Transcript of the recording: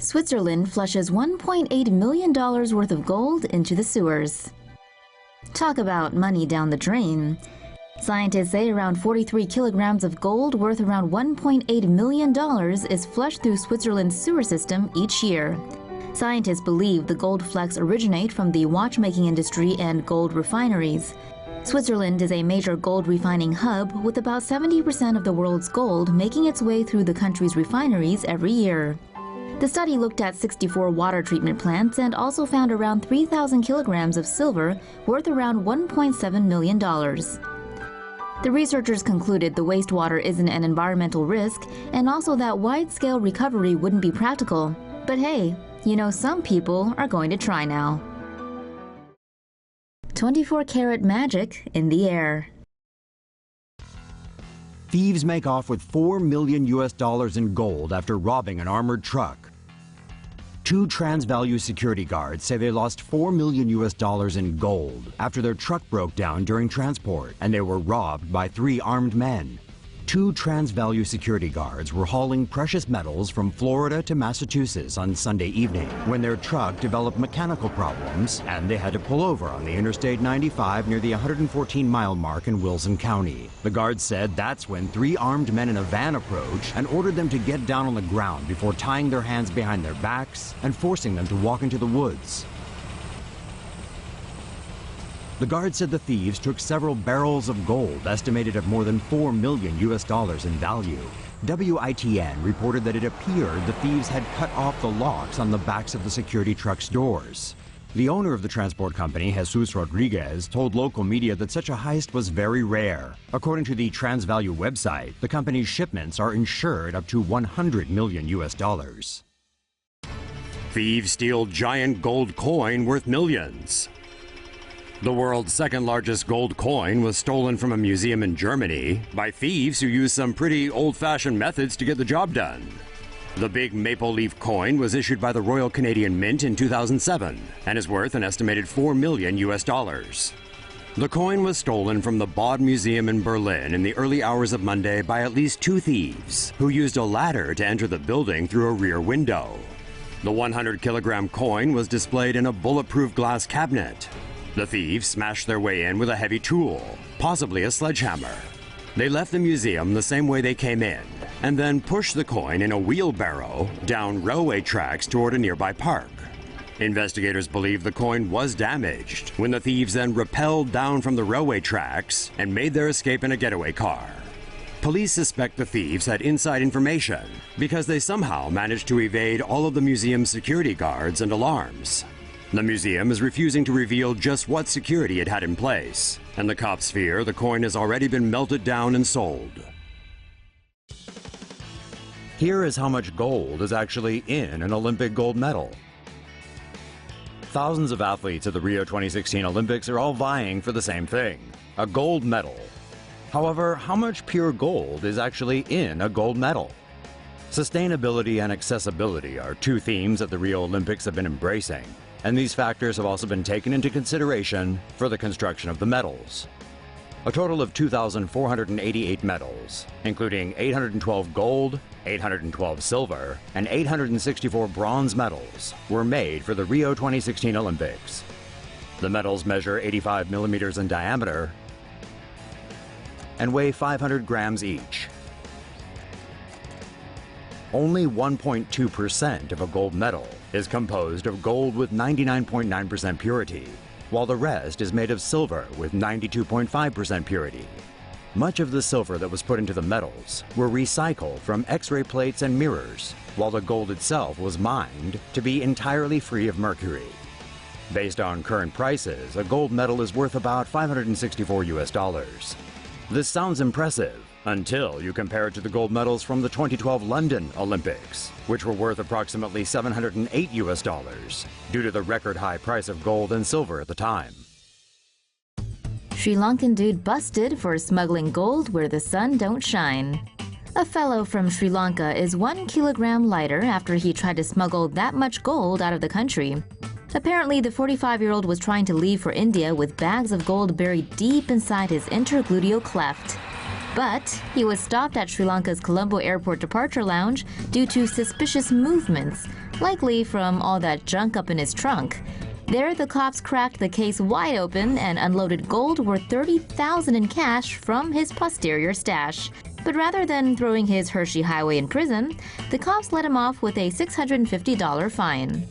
Switzerland flushes $1.8 million worth of gold into the sewers. Talk about money down the drain. Scientists say around 43 kilograms of gold worth around $1.8 million is flushed through Switzerland's sewer system each year. Scientists believe the gold flecks originate from the watchmaking industry and gold refineries. Switzerland is a major gold refining hub, with about 70% of the world's gold making its way through the country's refineries every year. The study looked at 64 water treatment plants and also found around 3,000 kilograms of silver worth around $1.7 million. The researchers concluded the wastewater isn't an environmental risk and also that wide-scale recovery wouldn't be practical. But hey, you know, some people are going to try now. 24-karat magic in the air. Thieves make off with $4 million in gold after robbing an armored truck. Two Transvalue security guards say they lost $4 million in gold after their truck broke down during transport and they were robbed by 3 armed men. Two Transvalue security guards were hauling precious metals from Florida to Massachusetts on Sunday evening when their truck developed mechanical problems and they had to pull over on the Interstate 95 near the 114-mile mark in Wilson County. The guards said that's when 3 armed men in a van approached and ordered them to get down on the ground before tying their hands behind their backs and forcing them to walk into the woods. The guard said the thieves took several barrels of gold estimated at more than $4 million in value. WITN reported that it appeared the thieves had cut off the locks on the backs of the security truck's doors. The owner of the transport company, Jesus Rodriguez, told local media that such a heist was very rare. According to the Transvalue website, the company's shipments are insured up to $100 million. Thieves steal giant gold coin worth millions. The world's second-largest gold coin was stolen from a museum in Germany by thieves who used some pretty old-fashioned methods to get the job done. The big maple leaf coin was issued by the Royal Canadian Mint in 2007 and is worth an estimated $4 million. The coin was stolen from the Bode Museum in Berlin in the early hours of Monday by at least 2 thieves who used a ladder to enter the building through a rear window. The 100-kilogram coin was displayed in a bulletproof glass cabinet. The thieves smashed their way in with a heavy tool, possibly a sledgehammer. They left the museum the same way they came in, and then pushed the coin in a wheelbarrow down railway tracks toward a nearby park. Investigators believe the coin was damaged when the thieves then rappelled down from the railway tracks and made their escape in a getaway car. Police suspect the thieves had inside information because they somehow managed to evade all of the museum's security guards and alarms. The museum is refusing to reveal just what security it had in place, and the cops fear the coin has already been melted down and sold. Here is how much gold is actually in an Olympic gold medal. Thousands of athletes at the Rio 2016 Olympics are all vying for the same thing, a gold medal. However, how much pure gold is actually in a gold medal? Sustainability and accessibility are 2 themes that the Rio Olympics have been embracing, and these factors have also been taken into consideration for the construction of the medals. A total of 2,488 medals, including 812 gold, 812 silver, and 864 bronze medals, were made for the Rio 2016 Olympics. The medals measure 85 millimeters in diameter and weigh 500 grams each. Only 1.2% of a gold medal is composed of gold with 99.9% purity, while the rest is made of silver with 92.5% purity. Much of the silver that was put into the medals were recycled from X-ray plates and mirrors, while the gold itself was mined to be entirely free of mercury. Based on current prices, a gold medal is worth about $564. This sounds impressive, until you compare it to the gold medals from the 2012 London Olympics, which were worth approximately $708 due to the record high price of gold and silver at the time. Sri Lankan dude busted for smuggling gold where the sun don't shine. A fellow from Sri Lanka is 1 kilogram lighter after he tried to smuggle that much gold out of the country. Apparently, the 45-year-old was trying to leave for India with bags of gold buried deep inside his intergluteal cleft. But he was stopped at Sri Lanka's Colombo Airport departure lounge due to suspicious movements, likely from all that junk up in his trunk. There, the cops cracked the case wide open and unloaded gold worth $30,000 in cash from his posterior stash. But rather than throwing his Hershey Highway in prison, the cops let him off with a $650 fine.